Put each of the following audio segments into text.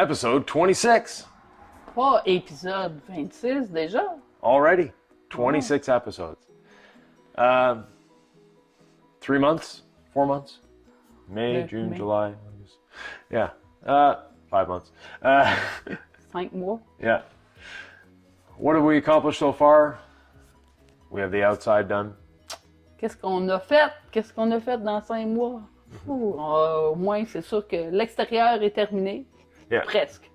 Episode 26. Pas épisode 26 déjà. Already. 26 episodes. 3 months? 4 months? May, June, July, August. Yeah. 5 months. 5 mois. Yeah. What have we accomplished so far? We have the outside done. Qu'est-ce qu'on a fait? Qu'est-ce qu'on a fait dans 5 mois? Au moins, c'est sûr que l'extérieur est terminé. Yeah. Presque.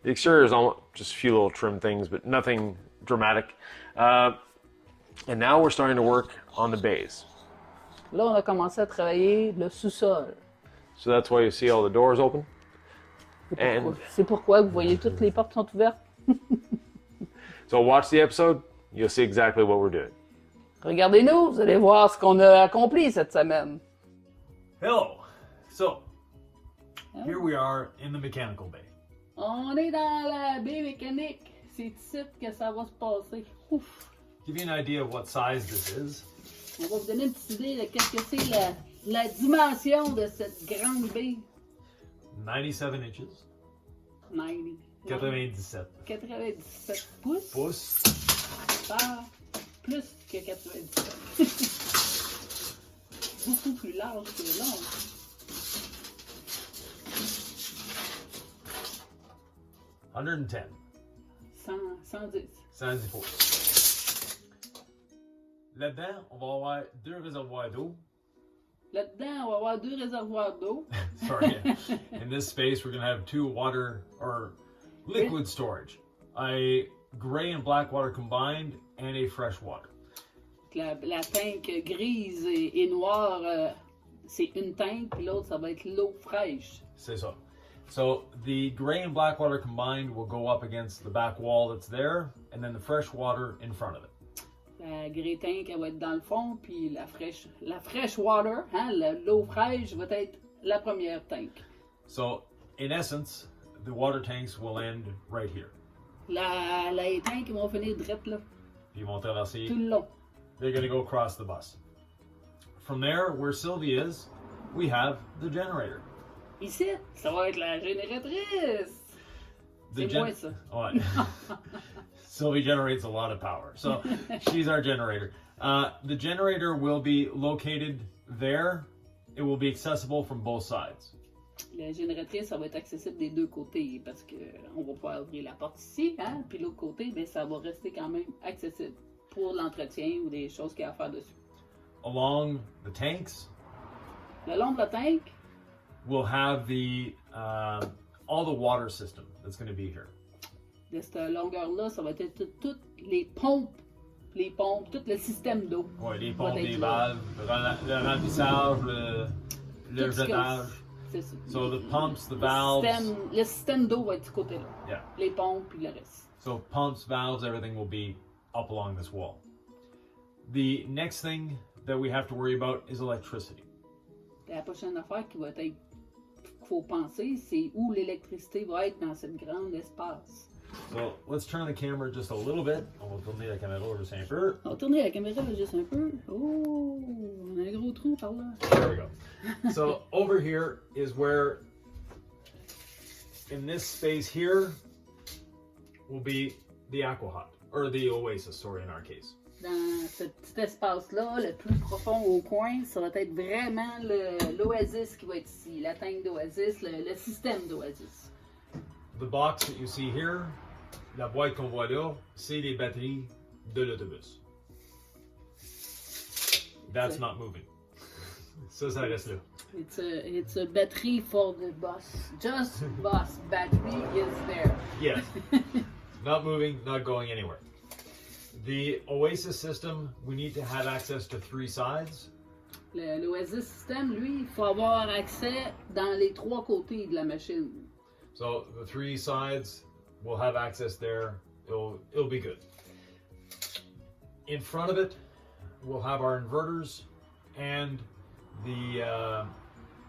The exterior is almost just a few little trim things, but nothing dramatic. And now we're starting to work on the bays. Là, on a commencé à travailler le sous-sol. So that's why you see all the doors open. C'est pourquoi vous voyez toutes les portes sont ouvertes. So watch the episode, you'll see exactly what we're doing. Regardez-nous, vous allez voir ce qu'on a accompli cette semaine. Hello. So, here we are in the mechanical bay. On est dans la baie mécanique. C'est ici que ça va se passer. Ouf. Give you an idea of what size this is. On va vous donner une petite idée de qu'est-ce que c'est la dimension de cette grande baie. 97 inches. 97 97 pouces. pouces. Par plus que 97. Beaucoup plus large que long. 110. 110. 110 pouces. Là-dedans, on va avoir 2 réservoirs d'eau. Là-dedans, on va avoir 2 réservoirs d'eau. Sorry. In this space, we're going to have 2 water or liquid storage. A gray and black water combined and a fresh water. La tank grise et noire, c'est une tank, puis l'autre, ça va être l'eau fraîche. C'est ça. So the gray and black water combined will go up against the back wall that's there, and then the fresh water in front of it. La grey tank, elle va être dans le fond, puis la fresh water, hein, l'eau fraîche, va être la première tank. So, in essence, the water tanks will end right here. Les tanks vont finir drette là, Ils vont traverser. tout le long. They're going to go across the bus. From there, where Sylvie is, we have the generator. Ici, ça va être la génératrice. C'est moi ça. Ouais. Sylvie generates a lot of power. So she's our generator. The generator will be located there. It will be accessible from both sides. La génératrice, ça va être accessible des deux côtés parce qu'on va pouvoir ouvrir la porte ici, hein, puis l'autre côté, ben, ça va rester quand même accessible pour l'entretien ou des choses qu'il y a à faire dessus. Along the tanks, Le long de la tank, we'll have all the water system that's going to be here. de cette longueur-là, ça va être toutes les pompes, tout le système d'eau. Ouais, les va pompes, être les là. valves, le remplissage, le Tout ce que- jetage. C'est ça. So the pumps, the valves. Le système d'eau va être du côté-là. Yeah. Les pompes puis le reste. So pumps, valves, everything will be up along this wall. The next thing that we have to worry about is electricity. La prochaine affaire qu'il faut penser, c'est où l'électricité va être dans cette grande espace. So let's turn the camera just a little bit. On va tourner la caméra juste un peu. On va tourner la caméra juste un peu. Oh, on a un gros trou par là. There we go. So over here is where, in this space here, will be the aqua hut, or the oasis, sorry, in our case. Dans ce petit espace-là, le plus profond au coin, ça va être vraiment l'oasis qui va être ici. La tank d'oasis, le système d'oasis. The box that you see here, la boîte qu'on voit là, c'est les batteries de l'autobus. That's not moving. Ça reste là. It's a battery for the bus. Just bus battery is there. Yes. Not moving, not going anywhere. The Oasis system, we need to have access to 3 sides. L'Oasis système, lui, il faut avoir accès dans les 3 côtés de la machine. So the 3 sides, we'll have access there. It'll be good. In front of it, we'll have our inverters and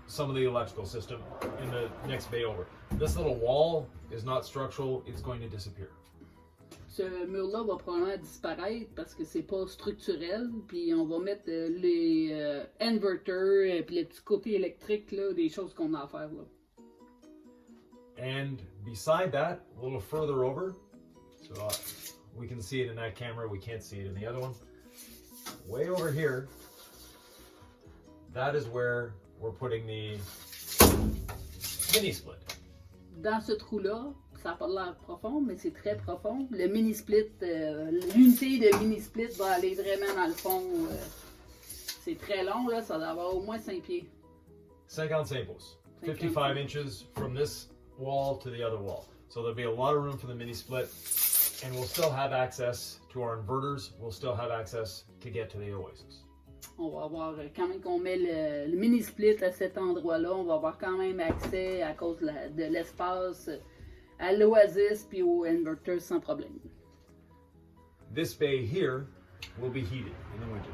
some of the electrical system in the next bay over. This little wall is not structural, it's going to disappear. Ce mur-là va probablement disparaître parce que c'est pas structurel, puis on va mettre les inverters puis les petits côtés électriques là, des choses qu'on a à faire là. And beside that, a little further over, so we can see it in that camera, we can't see it in the other one. Way over here, that is where we're putting the Minisplit. Dans ce trou-là, ça n'a pas l'air profond, mais c'est très profond. Le Minisplit, l'unité de Minisplit va aller vraiment dans le fond. C'est très long, là, ça doit avoir au moins 5 pieds. 55 pouces. 55 inches from this wall to the other wall. So there'll be a lot of room for the Minisplit, and we'll still have access to our inverters. We'll still have access to get to the Oasis. On va avoir, quand même qu'on met le Mini-Split à cet endroit-là, on va avoir quand même accès à cause de l'espace à l'Oasis puis au inverter sans problème. This bay here will be heated in the winter.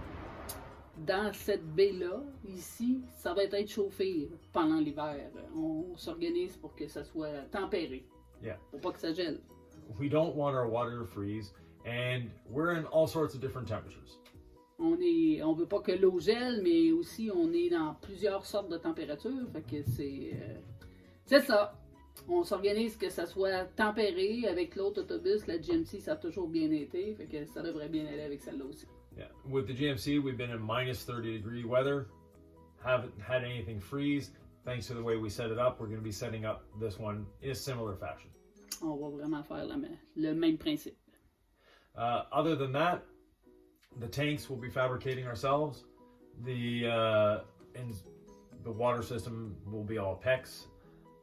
Dans cette baie-là, ici, ça va être chauffé pendant l'hiver. On s'organise pour que ça soit tempéré. Yeah. Pour pas que ça gèle. We don't want our water to freeze, and we're in all sorts of different temperatures. On veut pas que l'eau gèle, mais aussi on est dans plusieurs sortes de températures. Fait que c'est ça. On s'organise que ça soit tempéré avec l'autre autobus. La GMC, ça a toujours bien été. Fait que ça devrait bien aller avec celle-là aussi. Yeah. With the GMC, we've been in minus 30-degree weather. Haven't had anything freeze. Thanks to the way we set it up, we're going to be setting up this one in a similar fashion. On va vraiment faire le même principe. Other than that, the tanks will be fabricating ourselves. The water system will be all PEX.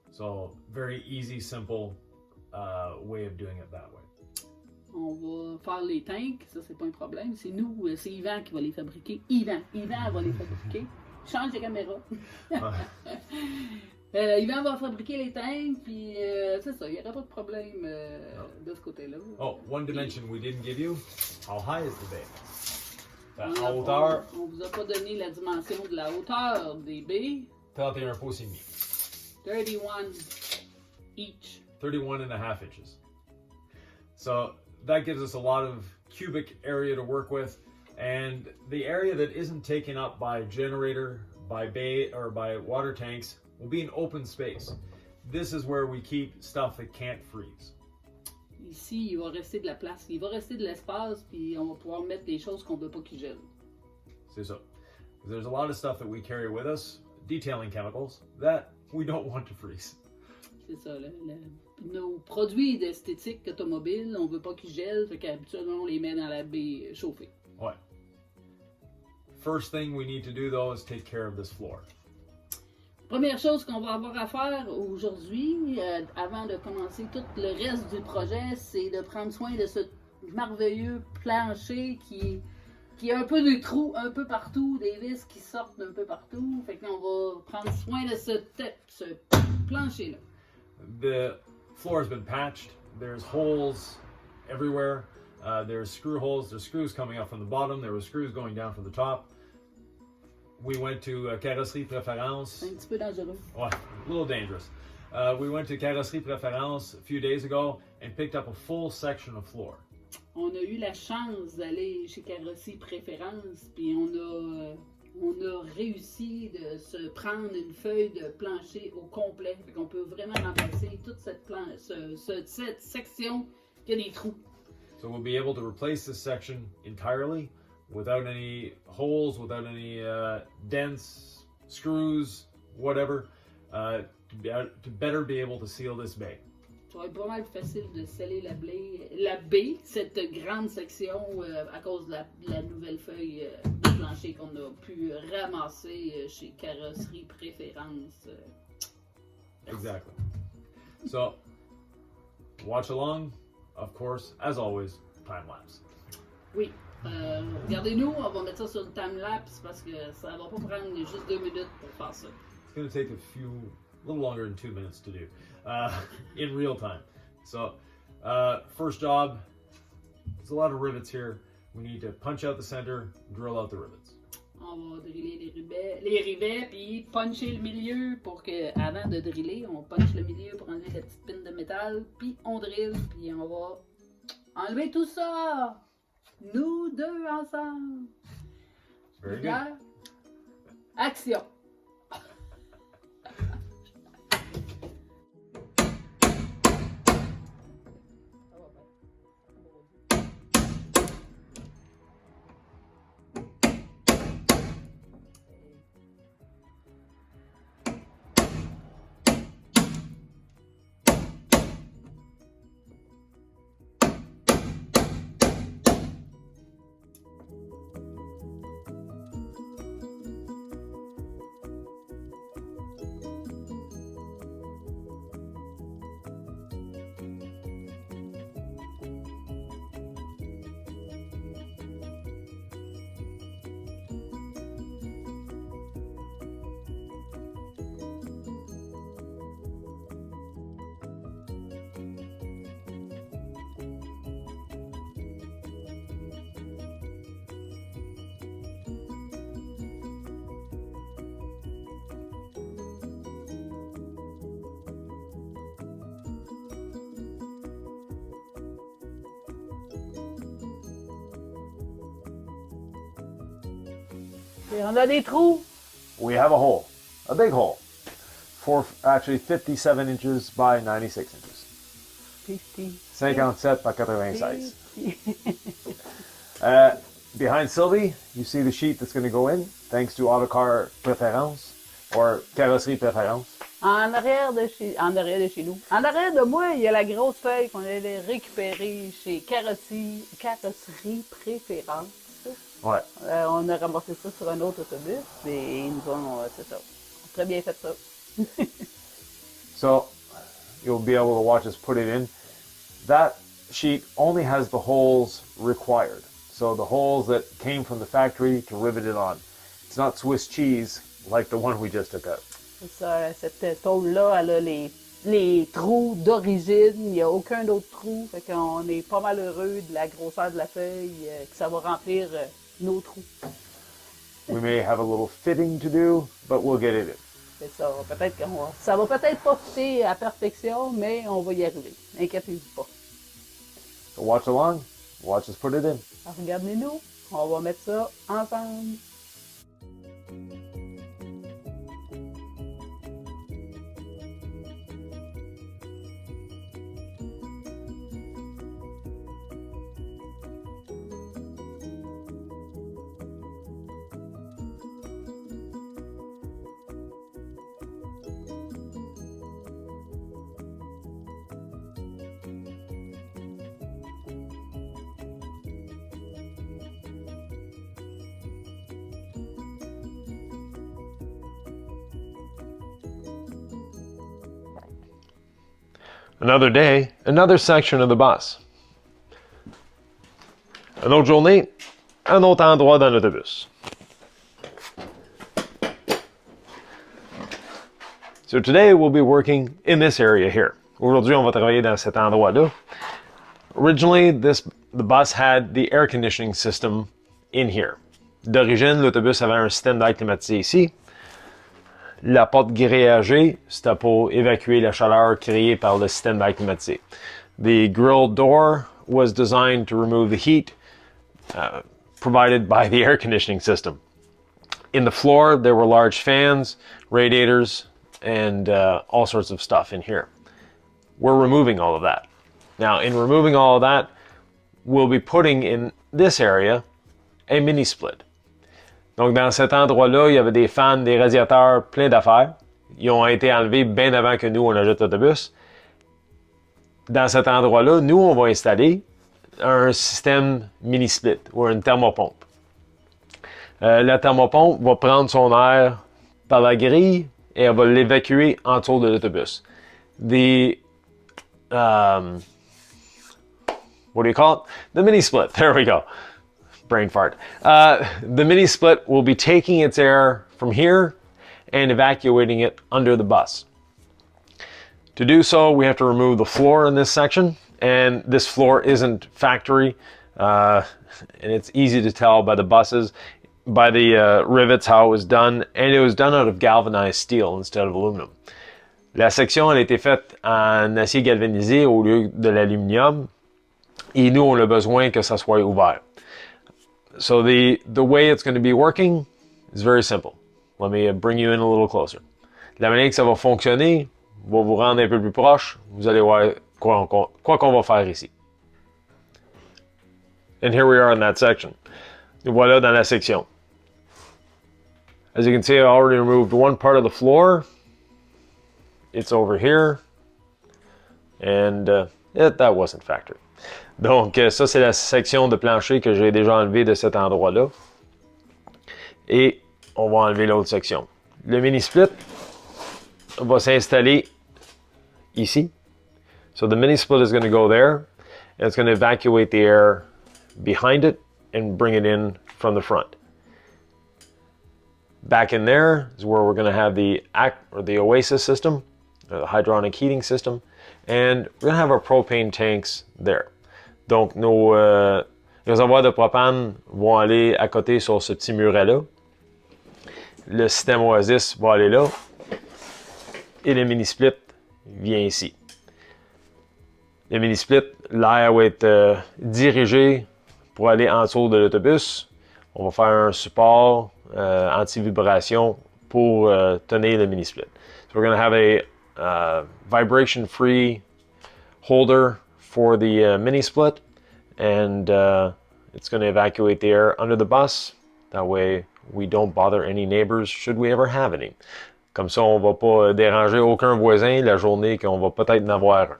So very easy, simple way of doing it that way. On va faire les tanks, ça c'est pas un problème. C'est nous, c'est Yvan qui va les fabriquer. Yvan va les fabriquer. Change de caméra. Yvan va fabriquer les tanks, puis c'est ça, il n'y aura pas de problème de ce côté-là. Oh, one dimension we didn't give you. How high is the bay? La hauteur. On vous a pas donné la dimension de la hauteur des baies. 31 pouces et demi. 31 each. 31 and a half inches. So that gives us a lot of cubic area to work with, and the area that isn't taken up by generator, by bay, or by water tanks will be an open space. This is where we keep stuff that can't freeze. Ici, il va rester de la place, il va rester de l'espace, puis on va pouvoir mettre des choses qu'on veut pas qu'ils gèlent. C'est ça. There's a lot of stuff that we carry with us, detailing chemicals, that we don't want to freeze. C'est ça, nos produits d'esthétique automobile, on veut pas qu'ils gèlent, fait qu'habituellement on les met dans la baie chauffée. Ouais. First thing we need to do though is take care of this floor. Première chose qu'on va avoir à faire aujourd'hui, avant de commencer tout le reste du projet, c'est de prendre soin de ce merveilleux plancher qui a un peu de trous un peu partout, des vis qui sortent un peu partout. Fait qu'on va prendre soin de ce plancher-là. The floor has been patched. There's holes everywhere. There's screw holes. There's screws coming up from the bottom. There were screws going down from the top. We went to Carrosserie Préférence. C'est un petit peu dangereux. Ouais, a little dangerous. We went to Carrosserie Préférence a few days ago and picked up a full section of floor. On a eu la chance d'aller chez Carrosserie Préférence, puis on a réussi de se prendre une feuille de plancher au complet. Fait qu'on peut vraiment remplacer toute cette section qui a des trous. So we'll be able to replace this section entirely without any holes, without any dents, screws, whatever, to better be able to seal this bay. Ça va être pas mal facile de sceller la baie, cette grande section, à cause de la nouvelle feuille de plancher qu'on a pu ramasser chez Carrosserie Préférence. Exactly. So, watch along, of course, as always, time lapse. Oui. Regardez-nous, on va mettre ça sur le time-lapse parce que ça va pas prendre juste 2 minutes pour faire ça. It's going to take a little longer than 2 minutes to do in real time. So, first job, there's a lot of rivets here. We need to punch out the center, drill out the rivets. On va driller les rivets, puis puncher le milieu pour que, avant de driller, on punche le milieu pour enlever la petite pine de métal, puis on drille, puis on va enlever tout ça. Nous deux ensemble. Very good. Action. Et on a des trous. We have a hole, a big hole. Actually 57 inches by 96 inches. 57 par 96. Behind Sylvie, you see the sheet that's going to go in, thanks to Autocar Préférence, or Carrosserie Préférence. En arrière de chez nous. En arrière de moi, il y a la grosse feuille qu'on allait récupérer chez Carrosserie Préférence. Ouais. On a ramassé ça sur un autre autobus et ils nous ont, c'est ça. Très bien fait ça. So, you'll be able to watch us put it in. That sheet only has the holes required. So the holes that came from the factory to rivet it on. It's not Swiss cheese like the one we just took out. C'est ça, cette tôle-là, elle a les trous d'origine. Il n'y a aucun autre trou. Fait qu'on est pas mal heureux de la grosseur de la feuille, que ça va remplir nos trous. We may have a little fitting to do, but we'll get it in. C'est ça. Peut-être que ça va peut-être pas fitter à perfection, mais on va y arriver. Inquiétez-vous pas. So watch along, watch us put it in. Alors, regardez-nous, on va mettre ça ensemble. Another day, another section of the bus. Une autre journée, un autre endroit dans l'autobus. So today we'll be working in this area here. Aujourd'hui, on va travailler dans cet endroit-là. Originally, the bus had the air conditioning system in here. D'origine, l'autobus avait un système d'air climatisé ici. La porte grillagée, c'était pour évacuer la chaleur créée par le système d'air climatisé. The grill door was designed to remove the heat provided by the air conditioning system. In the floor, there were large fans, radiators, and all sorts of stuff in here. We're removing all of that. Now, in removing all of that, we'll be putting in this area a mini split. Donc, dans cet endroit-là, il y avait des fans, des radiateurs, plein d'affaires. Ils ont été enlevés bien avant que nous, on ajoute l'autobus. Dans cet endroit-là, nous, on va installer un système mini-split ou une thermopompe. La thermopompe va prendre son air par la grille et elle va l'évacuer en dessous de l'autobus. The, what do you call it? The mini-split. There we go. Brain fart. The mini split will be taking its air from here and evacuating it under the bus. To do so, we have to remove the floor in this section, and this floor isn't factory, and it's easy to tell by the buses, by the rivets how it was done, and it was done out of galvanized steel instead of aluminum. La section elle a été faite en acier galvanisé au lieu de l'aluminium, et nous on a besoin que ça soit ouvert. So the way it's going to be working is very simple. Let me bring you in a little closer. La manière que ça va fonctionner va vous rendre un peu plus proche. Vous allez voir quoi qu'on va faire ici. And here we are in that section. Voilà dans la section. As you can see, I already removed one part of the floor. It's over here. And that wasn't factory. Donc, ça, c'est la section de plancher que j'ai déjà enlevée de cet endroit-là. Et on va enlever l'autre section. Le mini-split va s'installer ici. So the mini-split is going to go there. And it's going to evacuate the air behind it and bring it in from the front. Back in there is where we're going to have the Oasis system, the hydronic heating system. And we're going to have our propane tanks there. Donc, nos réservoirs de propane vont aller à côté sur ce petit muret-là. Le système Oasis va aller là. Et le mini-split vient ici. Le mini-split, l'air va être dirigé pour aller en dessous de l'autobus. On va faire un support anti-vibration pour tenir le mini-split. So we're going to have a vibration-free holder for the mini-split, and it's going to evacuate the air under the bus. That way we don't bother any neighbors should we ever have any. Comme ça, on va pas déranger aucun voisin la journée qu'on va peut-être en avoir un.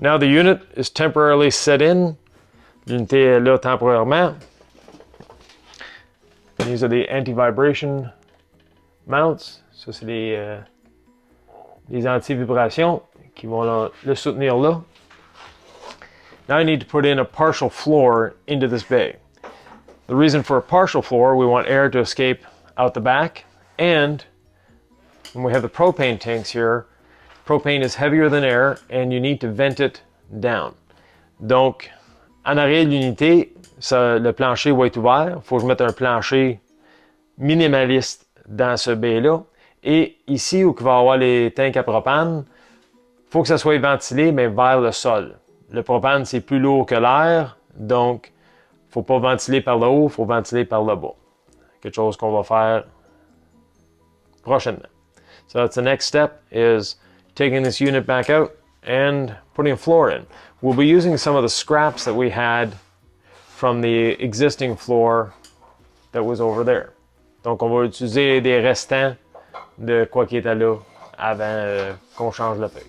Now the unit is temporarily set in. L'unité est là temporairement. These are the anti-vibration mounts. Ça, c'est les anti-vibrations qui vont le soutenir là. Now I need to put in a partial floor into this bay. The reason for a partial floor, we want air to escape out the back, and when we have the propane tanks here, propane is heavier than air and you need to vent it down. Donc, en arrière de l'unité, le plancher va être ouvert. Il faut que je mette un plancher minimaliste dans ce baie-là. Et ici, où il va y avoir les tanks à propane, il faut que ça soit ventilé, mais vers le sol. Le propane, c'est plus lourd que l'air, donc il ne faut pas ventiler par le haut, il faut ventiler par le bas. Quelque chose qu'on va faire prochainement. So that's the next step, is taking this unit back out and putting a floor in. We'll be using some of the scraps that we had from the existing floor that was over there. Donc on va utiliser des restants de quoi qui était là avant qu'on change la feuille.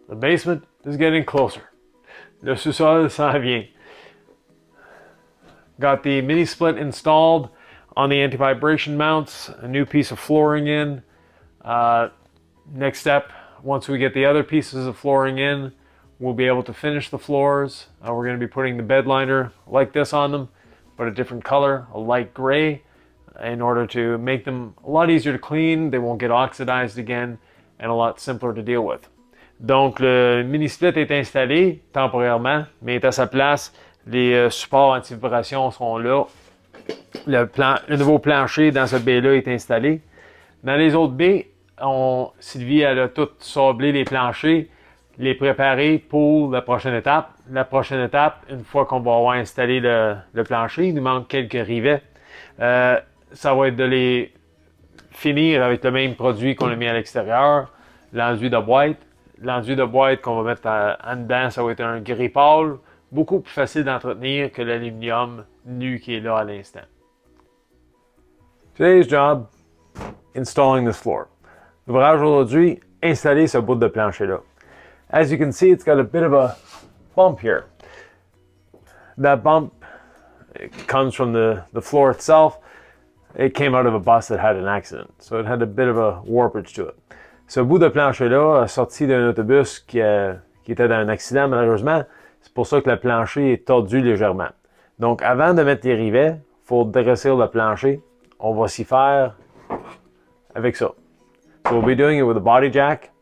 The basement is getting closer. Le sous-sol s'en vient. Got the mini split installed on the anti-vibration mounts, a new piece of flooring in. Next step, once we get the other pieces of flooring in, we'll be able to finish the floors. We're going to be putting the bed liner like this on them, but a different color, a light gray, in order to make them a lot easier to clean. They won't get oxidized again, and a lot simpler to deal with. Donc le mini split est installé temporairement, mais est à sa place. Les supports anti-vibration sont là. Le nouveau plancher dans cette baie-là est installé. Dans les autres baies, Sylvie elle a tout sablé les planchers, les préparés pour la prochaine étape. La prochaine étape, une fois qu'on va avoir installé le plancher, il nous manque quelques rivets. Ça va être de les finir avec le même produit qu'on a mis à l'extérieur, l'enduit de boîte. L'enduit de boîte qu'on va mettre en dedans, ça va être un gris pâle, beaucoup plus facile d'entretenir que l'aluminium nu qui est là à l'instant. Today's job, installing this floor. L'ouvrage aujourd'hui, installer ce bout de plancher-là. As you can see, it's got a bit of a bump here. That bump comes from the floor itself. It came out of a bus that had an accident, so it had a bit of a warpage to it. Ce bout de plancher-là a sorti d'un autobus qui était dans un accident, malheureusement. C'est pour ça que le plancher est tordu légèrement. Donc, avant de mettre les rivets, il faut dresser le plancher. On va s'y faire avec ça. So we'll be doing it with a body jack,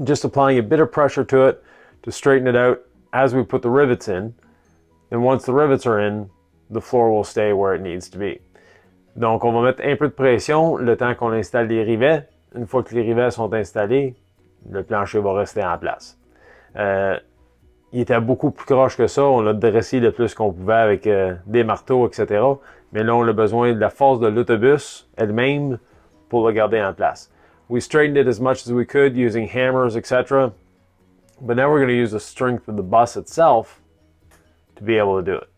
just applying a bit of pressure to it to straighten it out as we put the rivets in. And once the rivets are in, the floor will stay where it needs to be. Donc, on va mettre un peu de pression le temps qu'on installe les rivets. Une fois que les rivets sont installés, le plancher va rester en place. Il était beaucoup plus croche que ça. On l'a dressé le plus qu'on pouvait avec des marteaux, etc. Mais là, on a besoin de la force de l'autobus elle-même pour le garder en place. We straightened it as much as we could using hammers, etc. But now we're going to use the strength of the bus itself to be able to do it,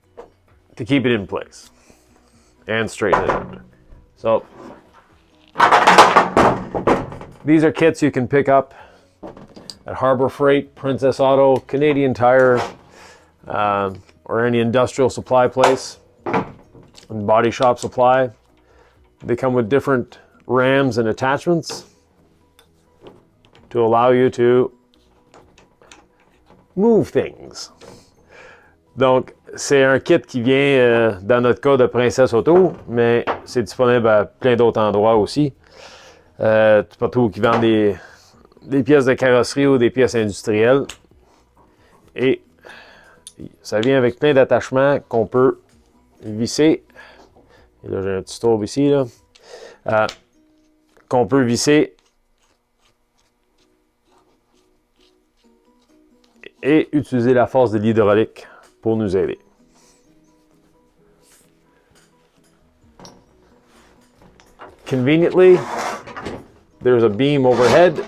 to keep it in place and straighten it out. So, these are kits you can pick up at Harbor Freight, Princess Auto, Canadian Tire, or any industrial supply place, and body shop supply. They come with different rams and attachments to allow you to move things. Donc, c'est un kit qui vient, dans notre cas, de Princess Auto, mais c'est disponible à plein d'autres endroits aussi. Partout qui vendent des pièces de carrosserie ou des pièces industrielles. Et ça vient avec plein d'attachements qu'on peut visser. Et là, j'ai un petit tour ici, là. Qu'on peut visser et utiliser la force de l'hydraulique pour nous aider. Conveniently, there's a beam overhead.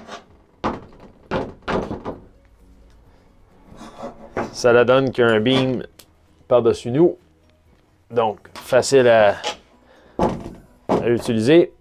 Ça la donne qu'il y a un beam par-dessus nous. Donc, facile à utiliser.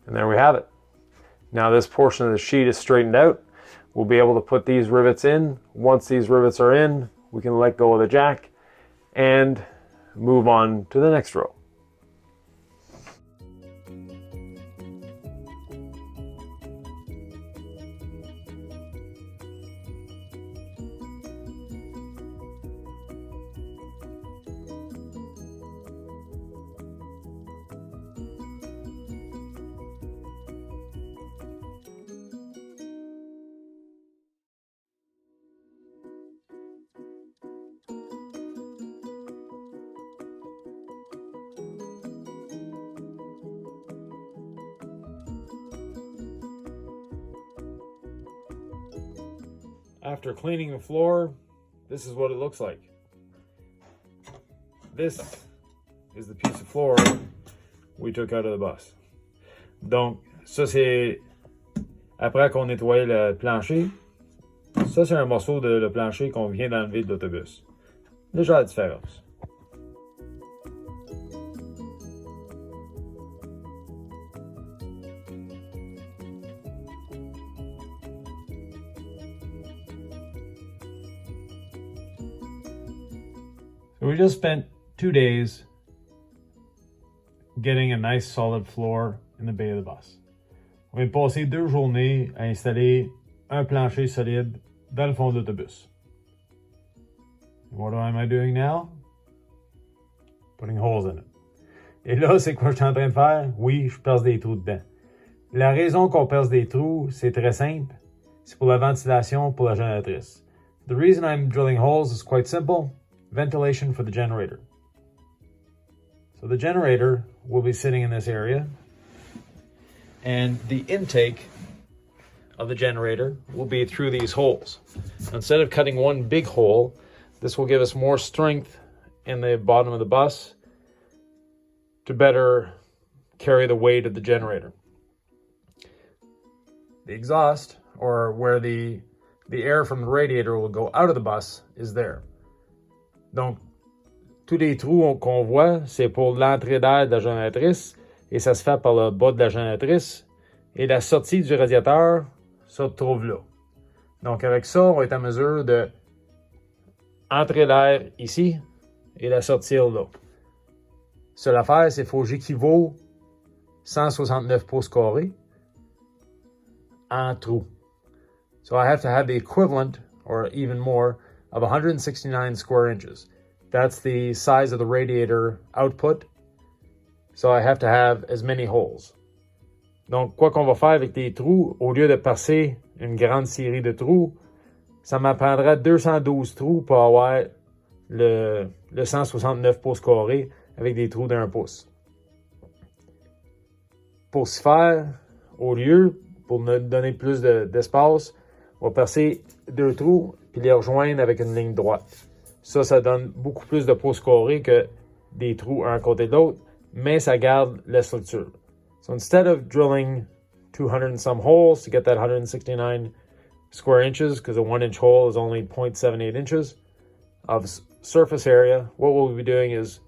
And there we have it. Now this portion of the sheet is straightened out. We'll be able to put these rivets in. Once these rivets are in, we can let go of the jack and move on to the next row. after cleaning the floor, this is what it looks like. This is the piece of floor we took out of the bus. Donc, ça c'est après qu'on nettoie le plancher. Ça c'est un morceau de le plancher qu'on vient d'enlever de l'autobus. Déjà la différence. So we just spent 2 days getting a nice solid floor in the bay of the bus. On vient de passer 2 journées à installer un plancher solide dans le fond de l'autobus. What am I doing now? Putting holes in it. Et là, c'est quoi je suis en train de faire? Oui, je perce des trous dedans. La raison qu'on perce des trous, c'est très simple. C'est pour la ventilation pour la génératrice. The reason I'm drilling holes is quite simple. Ventilation for the generator. So the generator will be sitting in this area, and the intake of the generator will be through these holes. Instead of cutting one big hole, this will give us more strength in the bottom of the bus to better carry the weight of the generator. The exhaust, or where the air from the radiator will go out of the bus, is there. Donc, tous les trous qu'on voit, c'est pour l'entrée d'air de la génératrice et ça se fait par le bas de la génératrice. Et la sortie du radiateur se trouve là. Donc, avec ça, on va être en mesure de entrer l'air ici et la sortir là. Seule affaire, c'est qu'il faut que j'équivaut 169 pouces carrés en trou. So I have to have the equivalent, or even more, of 169 square inches. That's the size of the radiator output. So I have to have as many holes. Donc, quoi qu'on va faire avec des trous, au lieu de percer une grande série de trous, ça m'apprendra 212 trous pour avoir le 169 pouces carrés avec des trous d'1 pouce. Pour ce faire, au lieu, pour me donner plus d'espace, on va percer 2 trous puis les rejoindre avec une ligne droite. Ça donne beaucoup plus de pouces carrés que des trous un à côté de l'autre, mais ça garde la structure. So instead of drilling 200 and some holes to get that 169 square inches, because a 1-inch hole is only 0.78 inches of surface area, what we'll be doing is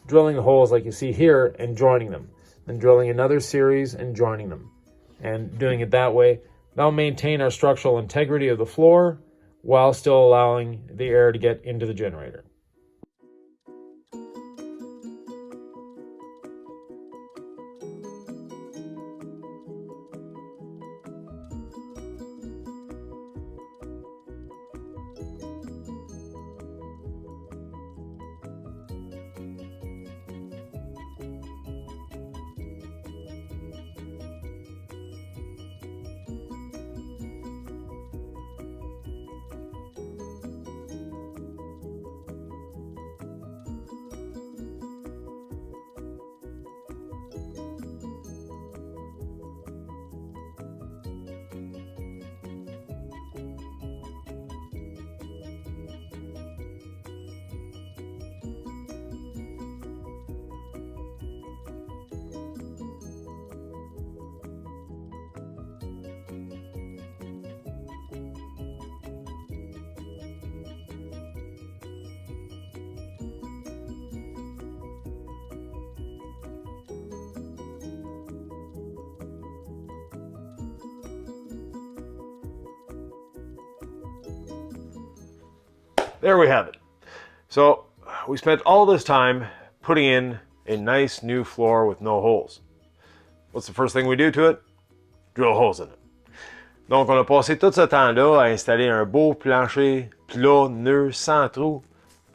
drilling the holes like you see here and joining them, then drilling another series and joining them, and doing it that way. That'll maintain our structural integrity of the floor while still allowing the air to get into the generator. There we have it. So we spent all this time putting in a nice new floor with no holes. What's the first thing we do to it? Drill holes in it. Donc on a passé tout ce temps-là à installer un beau plancher plat, neuf, sans trous.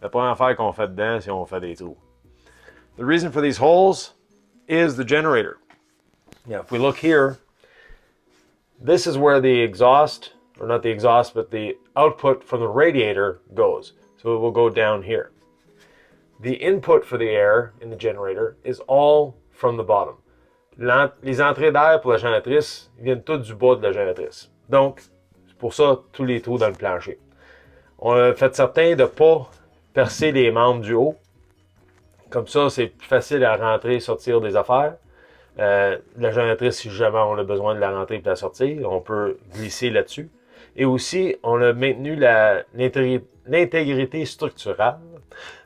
La première affaire qu'on fait dedans, c'est qu'on fait des trous. The reason for these holes is the generator. Yeah, if we look here, this is where the exhaust, or not the exhaust, but the output from the radiator goes. So it will go down here. The input for the air in the generator is all from the bottom. Les entrées d'air pour la génératrice viennent toutes du bas de la génératrice. Donc, pour ça, tous les trous dans le plancher. On a fait certain de ne pas percer les membres du haut. Comme ça, c'est plus facile à rentrer et sortir des affaires. La génératrice, si jamais on a besoin de la rentrer et de la sortir, on peut glisser là-dessus. Et aussi, on a maintenu l'intégrité structurale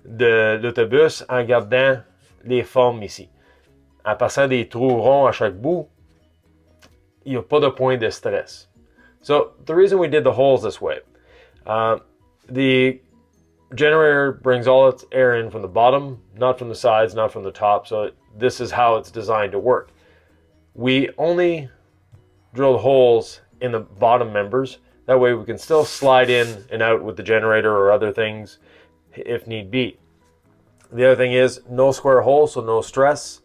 de l'autobus en gardant les formes ici. En passant des trous ronds à chaque bout, il n'y a pas de point de stress. So, the reason we did the holes this way, the generator brings all its air in from the bottom, not from the sides, not from the top, so this is how it's designed to work. We only drilled holes in the bottom members, that way we can still slide in and out with the generator or other things if need be. The other thing is no square holes, so no stress,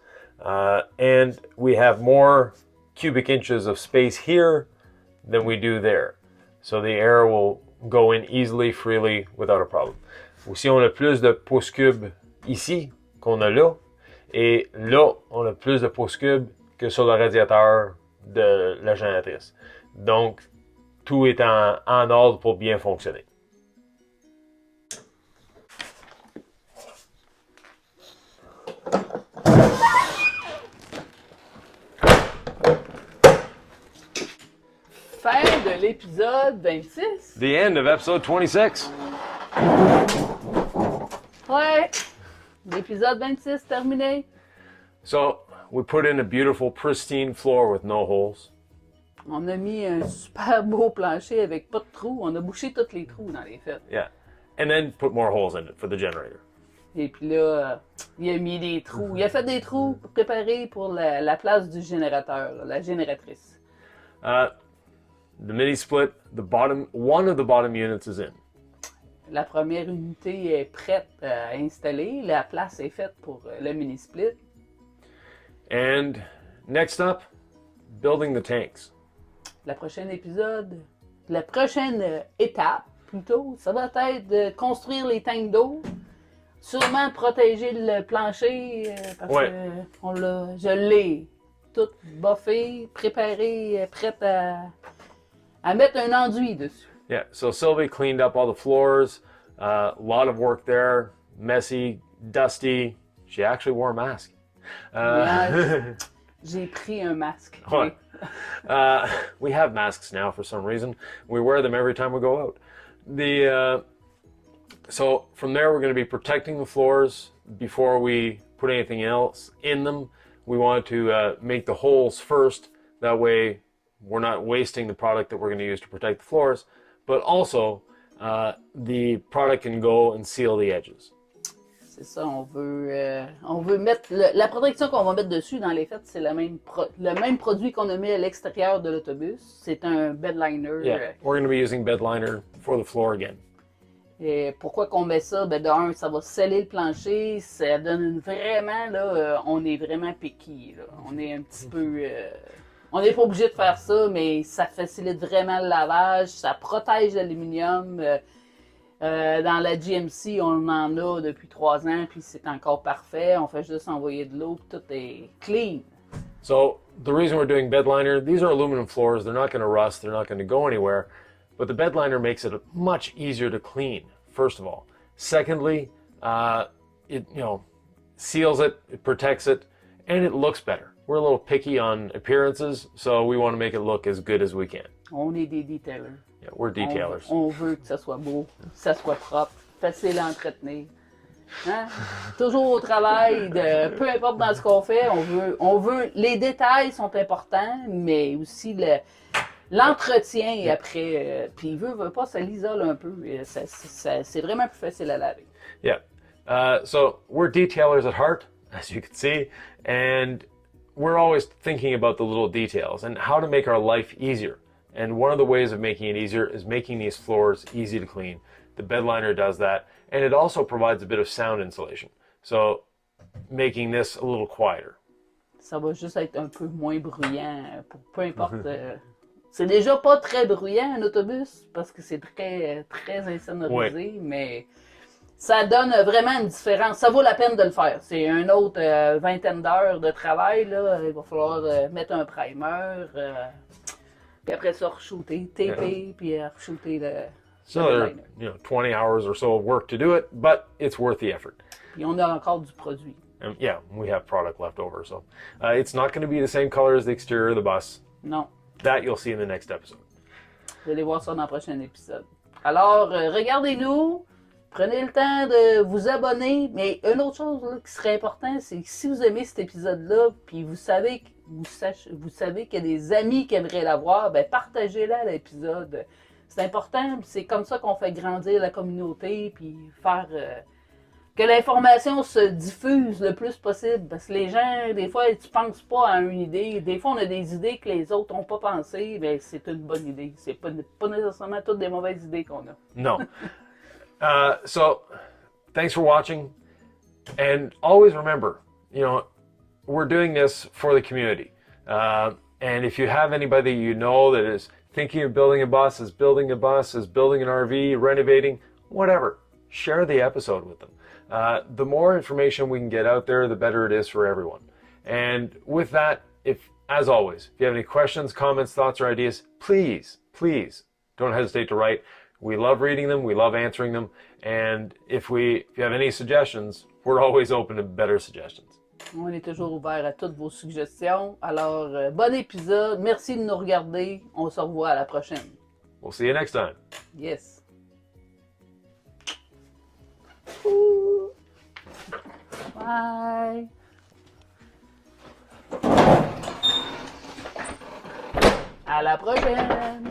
and we have more cubic inches of space here than we do there. So the air will go in easily, freely, without a problem. Aussi, on a plus de pouces cubes ici qu'on a là. Et là, on a plus de pouces cubes que sur le radiateur de la génératrice. Donc, tout est en ordre pour bien fonctionner. Fin de l'épisode 26. The end of episode 26. Ouais, l'épisode 26 terminé. So, we put in a beautiful, pristine floor with no holes. On a mis un super beau plancher avec pas de trous. On a bouché tous les trous dans les fêtes. Yeah. And then put more holes in it for the generator. Et puis là, il a mis des trous. Il a fait des trous préparés pour la place du générateur, la génératrice. The Minisplit, one of the bottom units is in. La première unité est prête à installer. La place est faite pour le mini-split. And next up, building the tanks. La prochaine étape, plutôt, ça va être de construire les tanks d'eau. Sûrement protéger le plancher parce Ouais. que je l'ai tout buffé, préparé, prête à mettre un enduit dessus. Yeah, so Sylvie cleaned up all the floors. A lot of work there. Messy, dusty. She actually wore a mask. J'ai pris un masque. Ouais. We have masks now for some reason. We wear them every time we go out. So from there, we're going to be protecting the floors before we put anything else in them. We want to make the holes first. That way, we're not wasting the product that we're going to use to protect the floors. But also, the product can go and seal the edges. C'est ça, on veut mettre la protection qu'on va mettre dessus dans les fêtes, c'est le même produit qu'on a mis à l'extérieur de l'autobus. C'est un bed liner. Yeah, we're going to be using bed liner for the floor again. Et pourquoi qu'on met ça? Ben d'un, ça va sceller le plancher, ça donne vraiment, là, on est vraiment picky, là. On est un petit peu... on n'est pas obligé de faire ça, mais ça facilite vraiment le lavage, ça protège l'aluminium. Dans la GMC, on en a depuis 3 ans, puis c'est encore parfait. On fait juste envoyer de l'eau, puis tout est clean. So the reason we're doing bed liner, these are aluminum floors. They're not going to rust. They're not going to go anywhere. But the bed liner makes it much easier to clean, first of all. Secondly, it seals it, it protects it, and it looks better. We're a little picky on appearances, so we want to make it look as good as we can. On est des detailers. Yeah, we're detailers. On veut que ça soit beau, que ça soit propre, facile à entretenir. Hein? Toujours au travail, peu importe dans ce qu'on fait, on veut, les détails sont importants, mais aussi l'entretien après. Puis il veut pas, ça l'isole un peu. C'est vraiment plus facile à laver. Yeah. So we're detailers at heart, as you can see, and we're always thinking about the little details and how to make our life easier. And one of the ways of making it easier is making these floors easy to clean. The bed liner does that, and it also provides a bit of sound insulation. So making this a little quieter. Ça va juste être un peu moins bruyant, peu importe. C'est déjà pas très bruyant un autobus parce que c'est très, très insonorisé, mais ça donne vraiment une différence. Ça vaut la peine de le faire. C'est une autre vingtaine d'heures de travail, là. Il va falloir mettre un primer. Puis après ça, re-shooter, taper, puis re-shooter le So there are, liner. 20 hours or so of work to do it, but it's worth the effort. Puis on a encore du produit. And yeah, we have product left over, so it's not going to be the same color as the exterior of the bus. Non. That you'll see in the next episode. Vous allez voir ça dans le prochain épisode. Alors, regardez-nous. Prenez le temps de vous abonner. Mais une autre chose là, qui serait importante, c'est que si vous aimez cet épisode-là, puis vous savez qu'il y a des amis qui aimeraient l'avoir, ben partagez-la l'épisode. C'est important, c'est comme ça qu'on fait grandir la communauté, puis faire que l'information se diffuse le plus possible. Parce que les gens, des fois, tu penses pas à une idée. Des fois, on a des idées que les autres n'ont pas pensé. Ben, c'est une bonne idée. C'est pas nécessairement toutes des mauvaises idées qu'on a. No. So, thanks for watching. And always remember, we're doing this for the community. And if you have anybody you know that is thinking of building a bus, is building an RV, renovating, whatever, share the episode with them. The more information we can get out there, the better it is for everyone. And with that, as always, if you have any questions, comments, thoughts, or ideas, please don't hesitate to write. We love reading them. We love answering them. And if you have any suggestions, we're always open to better suggestions. On est toujours ouvert à toutes vos suggestions. Alors, bon épisode. Merci de nous regarder. On se revoit à la prochaine. We'll see you next time. Yes. Bye. À la prochaine.